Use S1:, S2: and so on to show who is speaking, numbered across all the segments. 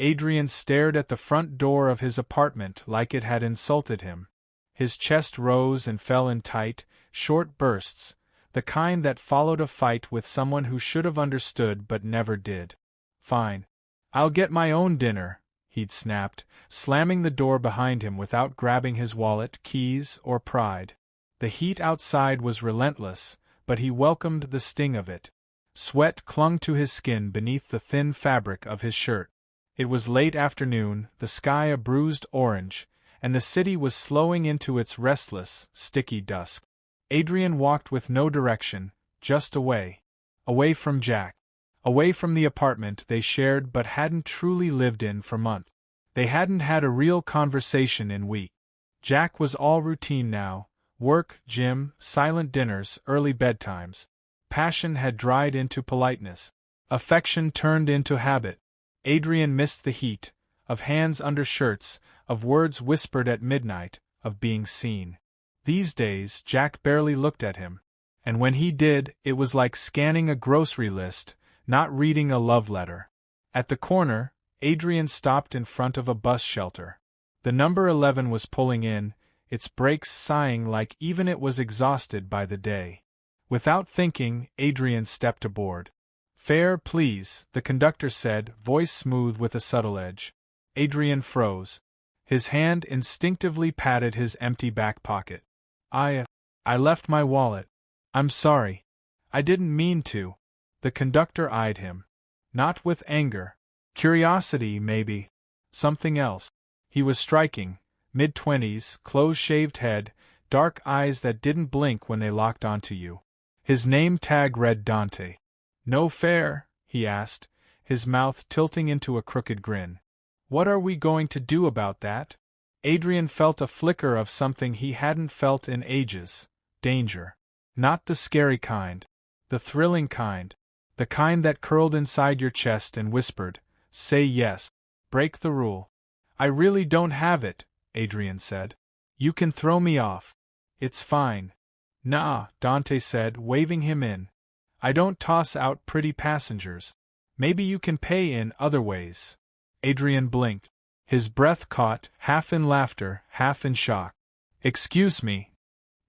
S1: Adrian stared at the front door of his apartment like it had insulted him. His chest rose and fell in tight, short bursts, the kind that followed a fight with someone who should have understood but never did. Fine. I'll get my own dinner, he'd snapped, slamming the door behind him without grabbing his wallet, keys, or pride. The heat outside was relentless, but he welcomed the sting of it. Sweat clung to his skin beneath the thin fabric of his shirt. It was late afternoon, the sky a bruised orange, and the city was slowing into its restless, sticky dusk. Adrian walked with no direction, just away. Away from Jack. Away from the apartment they shared but hadn't truly lived in for months. They hadn't had a real conversation in weeks. Jack was all routine now. Work, gym, silent dinners, early bedtimes. Passion had dried into politeness. Affection turned into habit. Adrian missed the heat, of hands under shirts, of words whispered at midnight, of being seen. These days, Jack barely looked at him. And when he did, it was like scanning a grocery list, not reading a love letter. At the corner, Adrian stopped in front of a bus shelter. The number 11 was pulling in, its brakes sighing like even it was exhausted by the day. Without thinking, Adrian stepped aboard. "Fare, please," the conductor said, voice smooth with a subtle edge. Adrian froze. His hand instinctively patted his empty back pocket. I left my wallet. I'm sorry. I didn't mean to." The conductor eyed him. Not with anger. Curiosity, maybe. Something else. He was striking. Mid-20s, close-shaved head, dark eyes that didn't blink when they locked onto you. His name tag read Dante. "No fare?" he asked, his mouth tilting into a crooked grin. "What are we going to do about that?" Adrian felt a flicker of something he hadn't felt in ages. Danger. Not the scary kind. The thrilling kind. The kind that curled inside your chest and whispered, "Say yes. Break the rule." "I really don't have it," Adrian said. "You can throw me off. It's fine." "Nah," Dante said, waving him in. "I don't toss out pretty passengers. Maybe you can pay in other ways." Adrian blinked. His breath caught, half in laughter, half in shock. "Excuse me."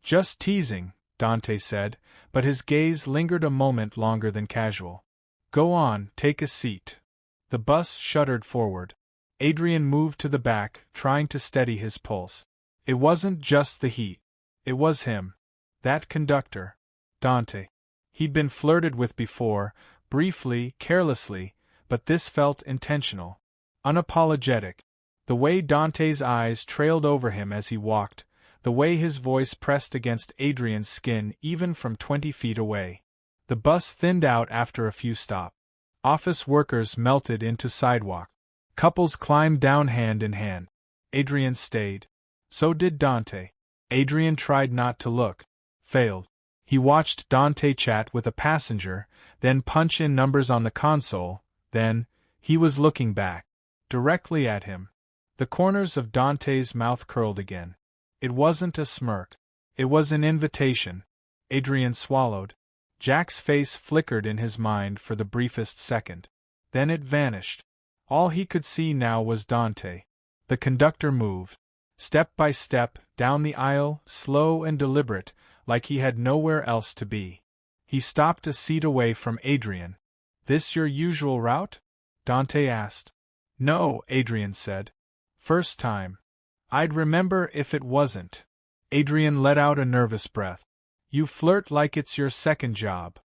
S1: "Just teasing," Dante said, but his gaze lingered a moment longer than casual. "Go on, take a seat." The bus shuddered forward. Adrian moved to the back, trying to steady his pulse. It wasn't just the heat. It was him. That conductor. Dante. He'd been flirted with before, briefly, carelessly, but this felt intentional. Unapologetic. The way Dante's eyes trailed over him as he walked, the way his voice pressed against Adrian's skin even from 20 feet away. The bus thinned out after a few stops. Office workers melted into sidewalk. Couples climbed down hand in hand. Adrian stayed. So did Dante. Adrian tried not to look. Failed. He watched Dante chat with a passenger, then punch in numbers on the console, then, he was looking back. Directly at him. The corners of Dante's mouth curled again. It wasn't a smirk. It was an invitation. Adrian swallowed. Jack's face flickered in his mind for the briefest second. Then it vanished. All he could see now was Dante. The conductor moved. Step by step, down the aisle, slow and deliberate, like he had nowhere else to be. He stopped a seat away from Adrian. "This your usual route?" Dante asked. "No," Adrian said. "First time. I'd remember if it wasn't." Adrian let out a nervous breath. "You flirt like it's your second job."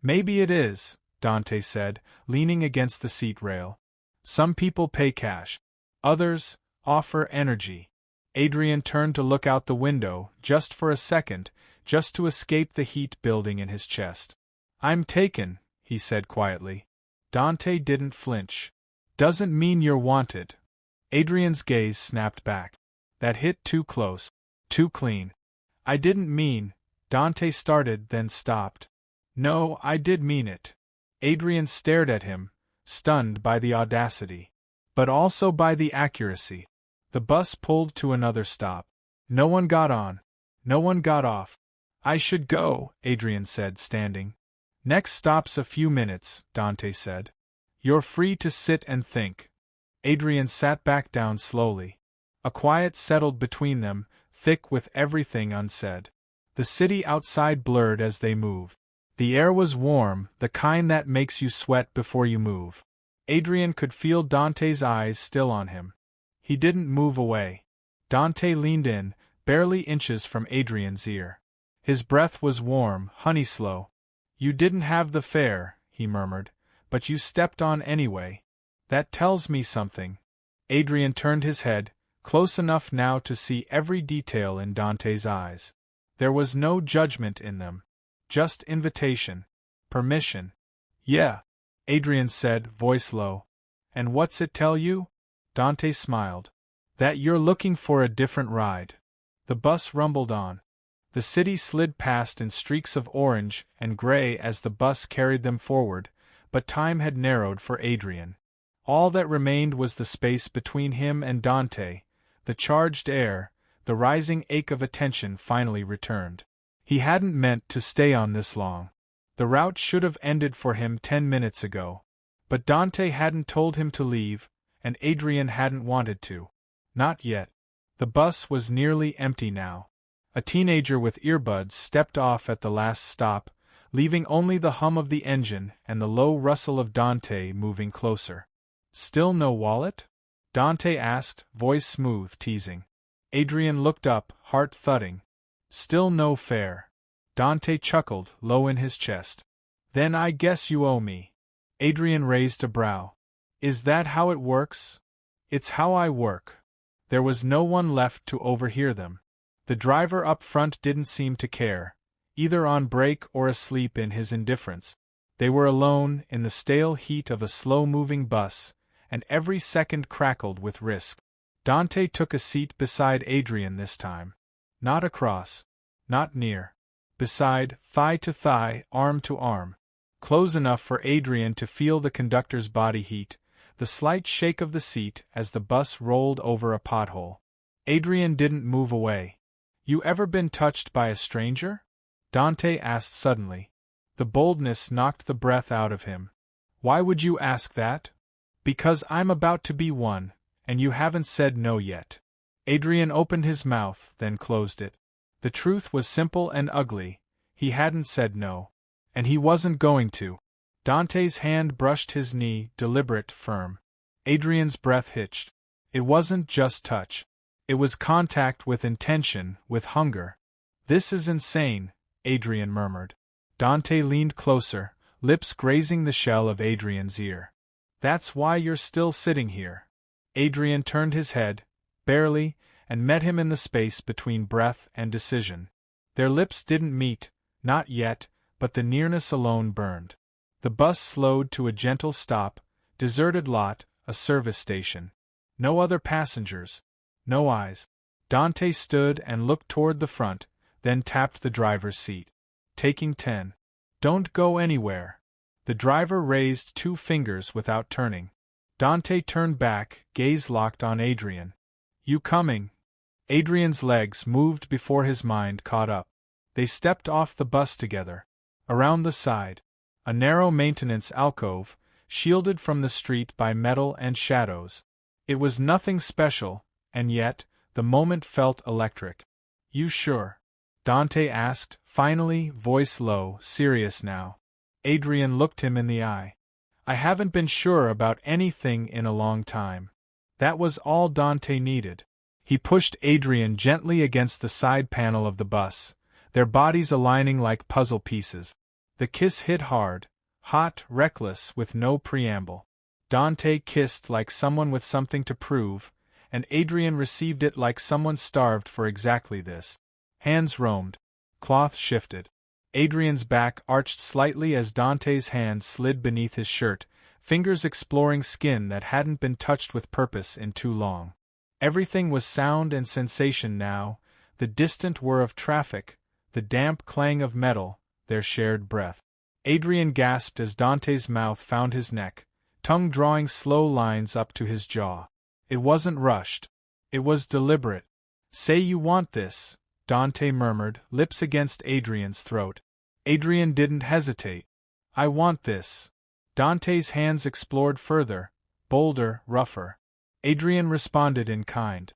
S1: "Maybe it is," Dante said, leaning against the seat rail. "Some people pay cash. Others offer energy." Adrian turned to look out the window, just for a second, just to escape the heat building in his chest. "I'm taken," he said quietly. Dante didn't flinch. "Doesn't mean you're wanted." Adrian's gaze snapped back. "That hit too close. Too clean." "I didn't mean," Dante started then stopped. "No, I did mean it." Adrian stared at him, stunned by the audacity. But also by the accuracy. The bus pulled to another stop. No one got on. No one got off. "I should go," Adrian said, standing. "Next stop's a few minutes," Dante said. "You're free to sit and think." Adrian sat back down slowly. A quiet settled between them, thick with everything unsaid. The city outside blurred as they moved. The air was warm, the kind that makes you sweat before you move. Adrian could feel Dante's eyes still on him. He didn't move away. Dante leaned in, barely inches from Adrian's ear. His breath was warm, honey-slow. "You didn't have the fare," he murmured, "but you stepped on anyway. That tells me something." Adrian turned his head, close enough now to see every detail in Dante's eyes. There was no judgment in them. Just invitation. Permission. "Yeah," Adrian said, voice low. "And what's it tell you?" Dante smiled. "That you're looking for a different ride." The bus rumbled on. The city slid past in streaks of orange and gray as the bus carried them forward, but time had narrowed for Adrian. All that remained was the space between him and Dante, the charged air, the rising ache of attention finally returned. He hadn't meant to stay on this long. The route should have ended for him 10 minutes ago. But Dante hadn't told him to leave, and Adrian hadn't wanted to. Not yet. The bus was nearly empty now. A teenager with earbuds stepped off at the last stop, leaving only the hum of the engine and the low rustle of Dante moving closer. "Still no wallet?" Dante asked, voice smooth, teasing. Adrian looked up, heart thudding. "Still no fare." Dante chuckled, low in his chest. "Then I guess you owe me." Adrian raised a brow. "Is that how it works?" "It's how I work." There was no one left to overhear them. The driver up front didn't seem to care, either on break or asleep in his indifference. They were alone in the stale heat of a slow-moving bus, and every second crackled with risk. Dante took a seat beside Adrian this time. Not across. Not near. Beside, thigh to thigh, arm to arm. Close enough for Adrian to feel the conductor's body heat, the slight shake of the seat as the bus rolled over a pothole. Adrian didn't move away. "You ever been touched by a stranger?" Dante asked suddenly. The boldness knocked the breath out of him. "Why would you ask that?" "Because I'm about to be one, and you haven't said no yet." Adrian opened his mouth, then closed it. The truth was simple and ugly. He hadn't said no. And he wasn't going to. Dante's hand brushed his knee, deliberate, firm. Adrian's breath hitched. It wasn't just touch. It was contact with intention, with hunger. "This is insane," Adrian murmured. Dante leaned closer, lips grazing the shell of Adrian's ear. "That's why you're still sitting here." Adrian turned his head, barely, and met him in the space between breath and decision. Their lips didn't meet, not yet, but the nearness alone burned. The bus slowed to a gentle stop, deserted lot, a service station. No other passengers. No eyes. Dante stood and looked toward the front, then tapped the driver's seat. "Taking 10. Don't go anywhere." The driver raised 2 fingers without turning. Dante turned back, gaze locked on Adrian. "You coming?" Adrian's legs moved before his mind caught up. They stepped off the bus together. Around the side. A narrow maintenance alcove, shielded from the street by metal and shadows. It was nothing special, and yet, the moment felt electric. "You sure?" Dante asked, finally, voice low, serious now. Adrian looked him in the eye. "I haven't been sure about anything in a long time." That was all Dante needed. He pushed Adrian gently against the side panel of the bus, their bodies aligning like puzzle pieces. The kiss hit hard, hot, reckless, with no preamble. Dante kissed like someone with something to prove, and Adrian received it like someone starved for exactly this. Hands roamed. Cloth shifted. Adrian's back arched slightly as Dante's hand slid beneath his shirt, fingers exploring skin that hadn't been touched with purpose in too long. Everything was sound and sensation now, the distant whir of traffic, the damp clang of metal, their shared breath. Adrian gasped as Dante's mouth found his neck, tongue drawing slow lines up to his jaw. It wasn't rushed. It was deliberate. "Say you want this," Dante murmured, lips against Adrian's throat. Adrian didn't hesitate. "I want this." Dante's hands explored further, bolder, rougher. Adrian responded in kind.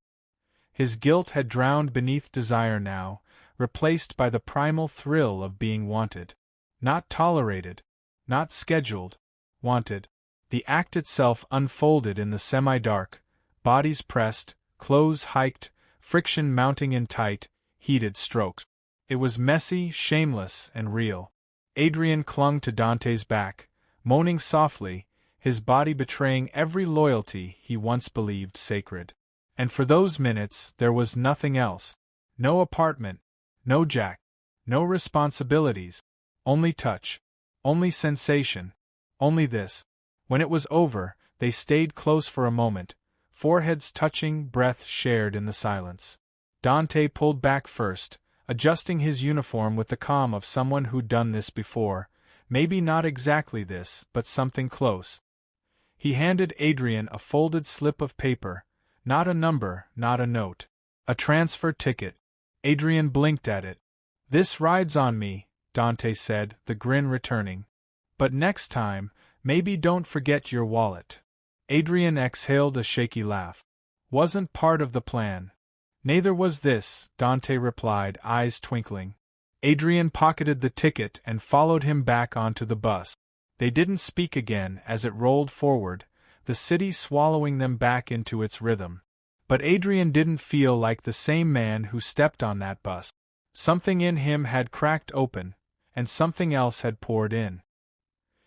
S1: His guilt had drowned beneath desire now, replaced by the primal thrill of being wanted. Not tolerated. Not scheduled. Wanted. The act itself unfolded in the semi-dark, bodies pressed, clothes hiked, friction mounting in tight, heated strokes. It was messy, shameless, and real. Adrian clung to Dante's back, moaning softly, his body betraying every loyalty he once believed sacred. And for those minutes there was nothing else. No apartment, no Jack, no responsibilities, only touch, only sensation, only this. When it was over, they stayed close for a moment, foreheads touching, breath shared in the silence. Dante pulled back first, adjusting his uniform with the calm of someone who'd done this before, maybe not exactly this, but something close. He handed Adrian a folded slip of paper, not a number, not a note. A transfer ticket. Adrian blinked at it. "This rides on me," Dante said, the grin returning. "But next time, maybe don't forget your wallet." Adrian exhaled a shaky laugh. "Wasn't part of the plan." "Neither was this," Dante replied, eyes twinkling. Adrian pocketed the ticket and followed him back onto the bus. They didn't speak again as it rolled forward, the city swallowing them back into its rhythm. But Adrian didn't feel like the same man who stepped on that bus. Something in him had cracked open, and something else had poured in.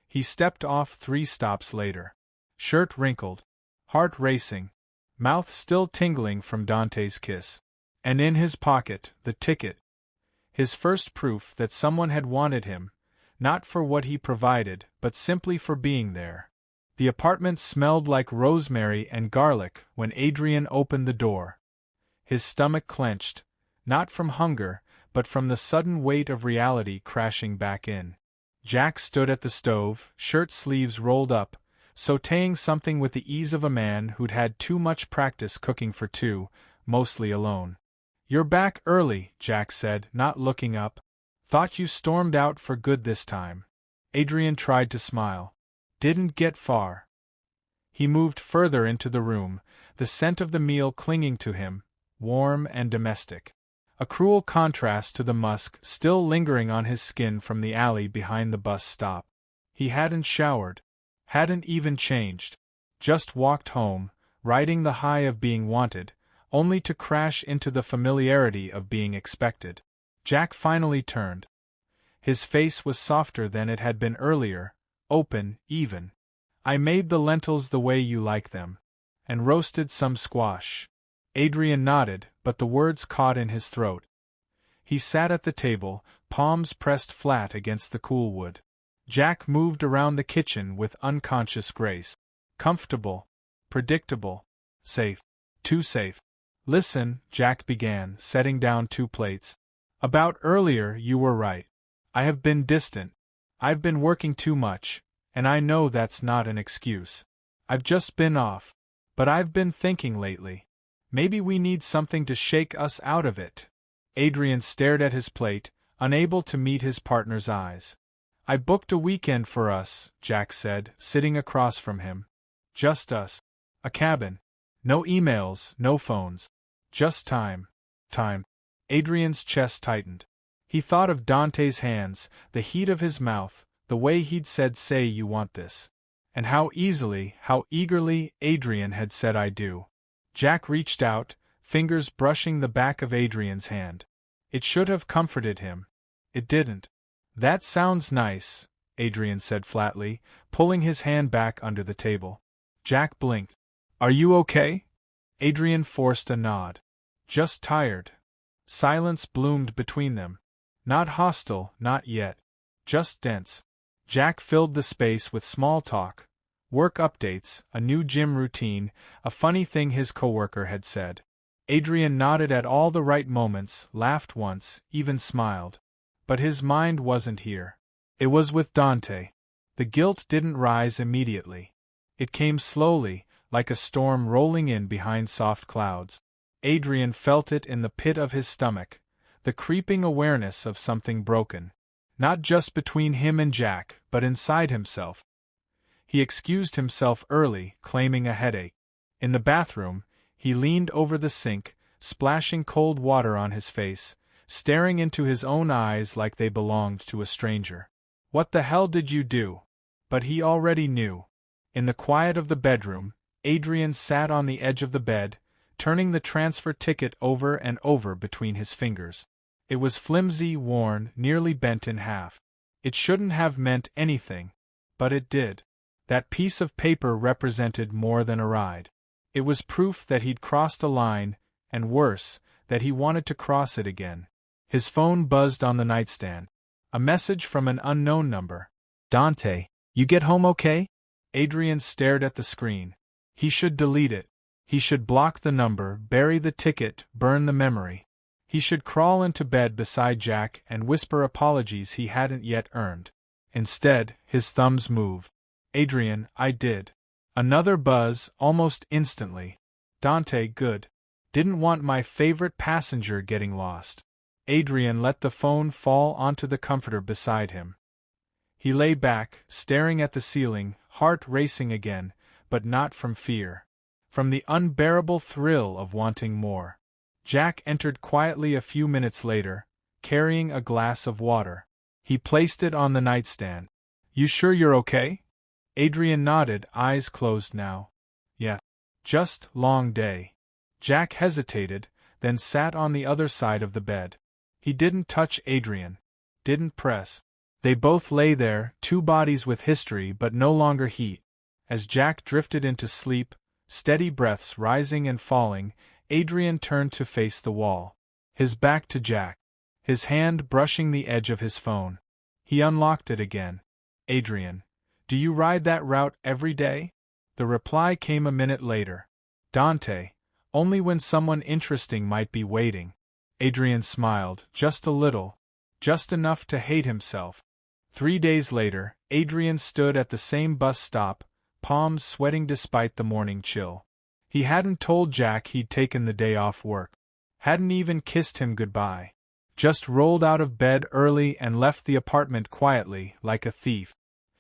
S1: He stepped off 3 stops later. Shirt wrinkled, heart racing, mouth still tingling from Dante's kiss. And in his pocket, the ticket. His first proof that someone had wanted him, not for what he provided, but simply for being there. The apartment smelled like rosemary and garlic when Adrian opened the door. His stomach clenched, not from hunger, but from the sudden weight of reality crashing back in. Jack stood at the stove, shirt sleeves rolled up, sautéing something with the ease of a man who'd had too much practice cooking for two, mostly alone. "You're back early," Jack said, not looking up. "Thought you stormed out for good this time." Adrian tried to smile. "Didn't get far." He moved further into the room, the scent of the meal clinging to him, warm and domestic. A cruel contrast to the musk still lingering on his skin from the alley behind the bus stop. He hadn't showered. Hadn't even changed. Just walked home, riding the high of being wanted, only to crash into the familiarity of being expected. Jack finally turned. His face was softer than it had been earlier, open, even. "I made the lentils the way you like them. And roasted some squash." Adrian nodded, but the words caught in his throat. He sat at the table, palms pressed flat against the cool wood. Jack moved around the kitchen with unconscious grace. Comfortable. Predictable. Safe. Too safe. "Listen," Jack began, setting down 2 plates. "About earlier you were right. I have been distant. I've been working too much, and I know that's not an excuse. I've just been off. But I've been thinking lately. Maybe we need something to shake us out of it." Adrian stared at his plate, unable to meet his partner's eyes. "I booked a weekend for us," Jack said, sitting across from him. "Just us. A cabin. No emails, no phones. Just time. Time." Adrian's chest tightened. He thought of Dante's hands, the heat of his mouth, the way he'd said "say you want this." And how easily, how eagerly, Adrian had said "I do." Jack reached out, fingers brushing the back of Adrian's hand. It should have comforted him. It didn't. "That sounds nice," Adrian said flatly, pulling his hand back under the table. Jack blinked. "Are you okay?" Adrian forced a nod. "Just tired." Silence bloomed between them. Not hostile, not yet. Just dense. Jack filled the space with small talk, work updates, a new gym routine, a funny thing his coworker had said. Adrian nodded at all the right moments, laughed once, even smiled. But his mind wasn't here. It was with Dante. The guilt didn't rise immediately. It came slowly, like a storm rolling in behind soft clouds. Adrian felt it in the pit of his stomach, the creeping awareness of something broken. Not just between him and Jack, but inside himself. He excused himself early, claiming a headache. In the bathroom, he leaned over the sink, splashing cold water on his face, staring into his own eyes like they belonged to a stranger. What the hell did you do? But he already knew. In the quiet of the bedroom, Adrian sat on the edge of the bed, turning the transfer ticket over and over between his fingers. It was flimsy, worn, nearly bent in half. It shouldn't have meant anything, but it did. That piece of paper represented more than a ride. It was proof that he'd crossed a line, and worse, that he wanted to cross it again. His phone buzzed on the nightstand. A message from an unknown number. Dante, you get home okay? Adrian stared at the screen. He should delete it. He should block the number, bury the ticket, burn the memory. He should crawl into bed beside Jack and whisper apologies he hadn't yet earned. Instead, his thumbs moved. Adrian, I did. Another buzz, almost instantly. Dante, good. Didn't want my favorite passenger getting lost. Adrian let the phone fall onto the comforter beside him. He lay back, staring at the ceiling, heart racing again, but not from fear. From the unbearable thrill of wanting more. Jack entered quietly a few minutes later, carrying a glass of water. He placed it on the nightstand. You sure you're okay? Adrian nodded, eyes closed now. Yeah. Just long day. Jack hesitated, then sat on the other side of the bed. He didn't touch Adrian. Didn't press. They both lay there, two bodies with history but no longer heat. As Jack drifted into sleep, steady breaths rising and falling, Adrian turned to face the wall. His back to Jack. His hand brushing the edge of his phone. He unlocked it again. Adrian, do you ride that route every day? The reply came a minute later. Dante, only when someone interesting might be waiting. Adrian smiled, just a little. Just enough to hate himself. 3 days later, Adrian stood at the same bus stop, palms sweating despite the morning chill. He hadn't told Jack he'd taken the day off work. Hadn't even kissed him goodbye. Just rolled out of bed early and left the apartment quietly, like a thief.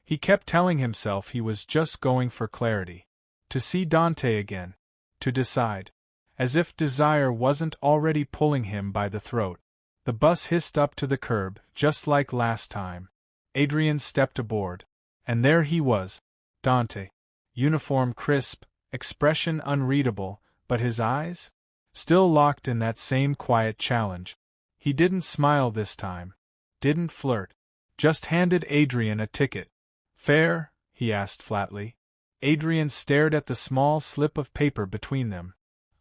S1: He kept telling himself he was just going for clarity. To see Dante again. To decide. As if desire wasn't already pulling him by the throat. The bus hissed up to the curb, just like last time. Adrian stepped aboard. And there he was. Dante. Uniform crisp, expression unreadable, but his eyes? Still locked in that same quiet challenge. He didn't smile this time. Didn't flirt. Just handed Adrian a ticket. Fare? He asked flatly. Adrian stared at the small slip of paper between them.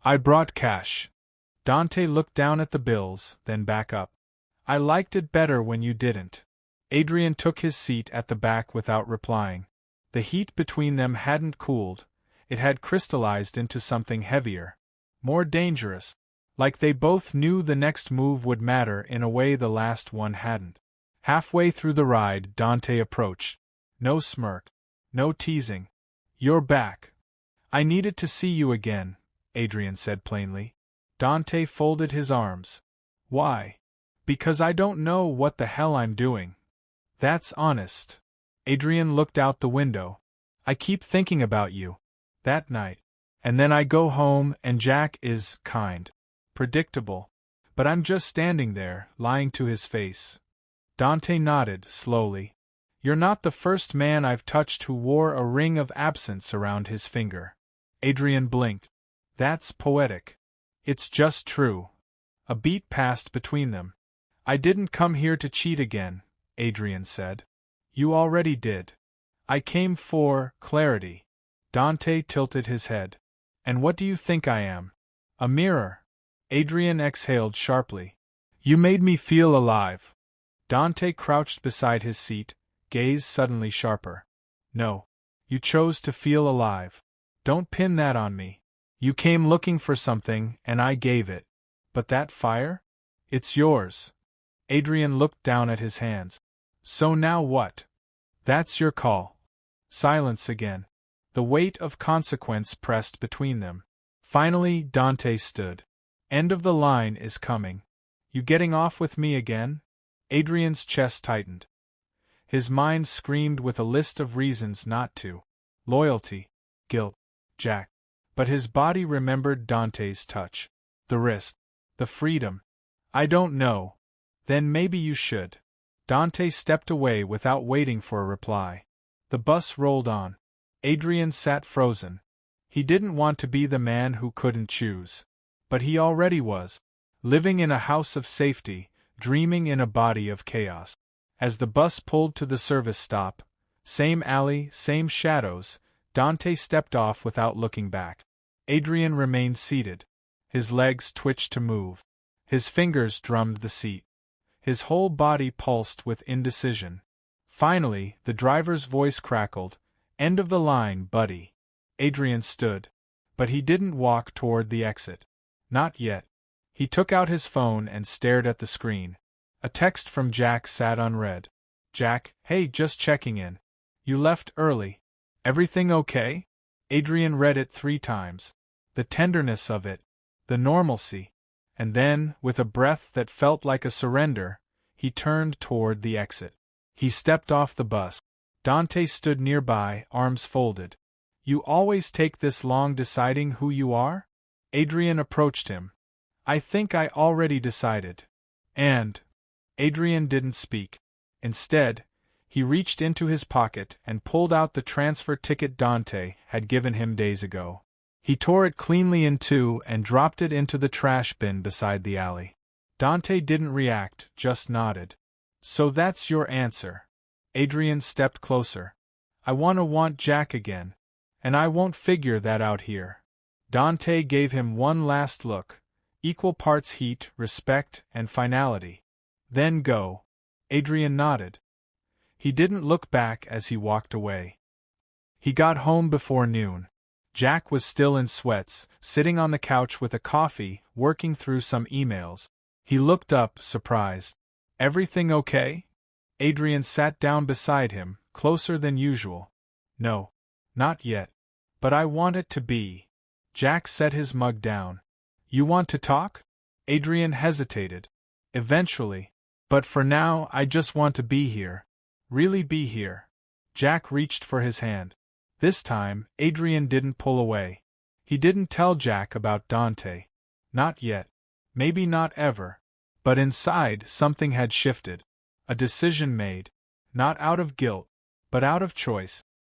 S1: I brought cash. Dante looked down at the bills, then back up. I liked it better when you didn't. Adrian took his seat at the back without replying. The heat between them hadn't cooled. It had crystallized into something heavier. More dangerous. Like they both knew the next move would matter in a way the last one hadn't. Halfway through the ride, Dante approached. No smirk. No teasing. You're back. I needed to see you again, Adrian said plainly. Dante folded his arms. Why? Because I don't know what the hell I'm doing. That's honest. Adrian looked out the window. I keep thinking about you. That night. And then I go home and Jack is kind. Predictable. But I'm just standing there, lying to his face. Dante nodded, slowly. You're not the first man I've touched who wore a ring of absence around his finger. Adrian blinked. That's poetic. It's just true. A beat passed between them. I didn't come here to cheat again, Adrian said. You already did. I came for clarity. Dante tilted his head. And what do you think I am? A mirror. Adrian exhaled sharply. You made me feel alive. Dante crouched beside his seat, gaze suddenly sharper. No. You chose to feel alive. Don't pin that on me. You came looking for something, and I gave it. But that fire? It's yours. Adrian looked down at his hands. So now what? That's your call. Silence again. The weight of consequence pressed between them. Finally, Dante stood. End of the line is coming. You getting off with me again? Adrian's chest tightened. His mind screamed with a list of reasons not to. Loyalty. Guilt. Jack. But his body remembered Dante's touch. The risk. The freedom. I don't know. Then maybe you should. Dante stepped away without waiting for a reply. The bus rolled on. Adrian sat frozen. He didn't want to be the man who couldn't choose. But he already was. Living in a house of safety, dreaming in a body of chaos. As the bus pulled to the service stop, same alley, same shadows, Dante stepped off without looking back. Adrian remained seated. His legs twitched to move. His fingers drummed the seat. His whole body pulsed with indecision. Finally, the driver's voice crackled, "End of the line, buddy." Adrian stood. But he didn't walk toward the exit. Not yet. He took out his phone and stared at the screen. A text from Jack sat unread. "Jack, hey, just checking in. You left early. Everything okay?" Adrian read it 3 times. The tenderness of it. The normalcy. And then, with a breath that felt like a surrender, he turned toward the exit. He stepped off the bus. Dante stood nearby, arms folded. "You always take this long deciding who you are?" Adrian approached him. "I think I already decided." And Adrian didn't speak. Instead, he reached into his pocket and pulled out the transfer ticket Dante had given him days ago. He tore it cleanly in 2 and dropped it into the trash bin beside the alley. Dante didn't react, just nodded. "So that's your answer." Adrian stepped closer. "I want Jack again. And I won't figure that out here." Dante gave him one last look, equal parts heat, respect, and finality. "Then go." Adrian nodded. He didn't look back as he walked away. He got home before noon. Jack was still in sweats, sitting on the couch with a coffee, working through some emails. He looked up, surprised. "Everything okay?" Adrian sat down beside him, closer than usual. "No. Not yet. But I want it to be." Jack set his mug down. "You want to talk?" Adrian hesitated. "Eventually. But for now, I just want to be here. Really be here." Jack reached for his hand. This time, Adrian didn't pull away. He didn't tell Jack about Dante. Not yet. Maybe not ever. But inside, something had shifted. A decision made. Not out of guilt, but out of choice.